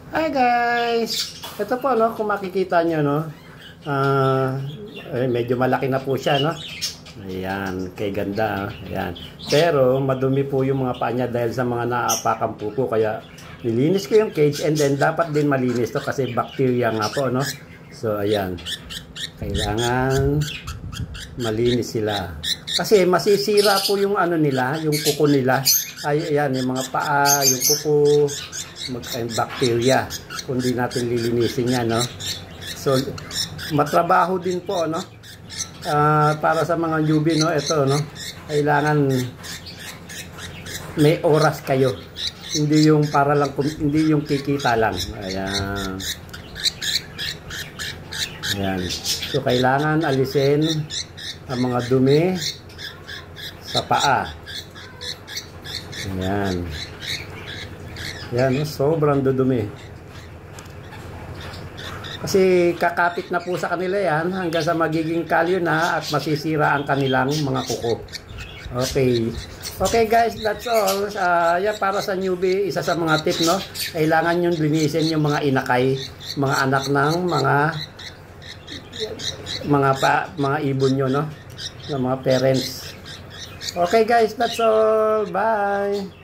Hi guys! Ito po no, kung makikita nyo no, medyo malaki na po siya no. Ayan, kay ganda. Ayan. Pero madumi po yung mga paa niya dahil sa mga naapakan po kaya nilinis ko yung cage and then dapat din malinis to kasi bacteria nga po no. So ayan. Kailangan malinis sila. Kasi masisira po yung ano nila, yung kuko nila. Ay ayan, yung mga paa, yung kuko, bacteria kung di natin lilinisin yan no. So matrabaho din po no, para sa mga newbie no, ito no, kailangan may oras kayo, hindi yung para lang, hindi yung kikita lang. Ayan, ayan. So kailangan alisin ang mga dumi sa paa. Ayan. Yan, sobrang dudumi. Kasi kakapit na po sa kanila yan hanggang sa magiging kalyo na at masisira ang kanilang mga kuko. Okay. Okay guys, that's all. Yan para sa newbie, isa sa mga tip no. Kailangan yung linisin yung mga inakay, mga anak ng mga ibon nyo no, ng mga parents. Okay guys, that's all. Bye.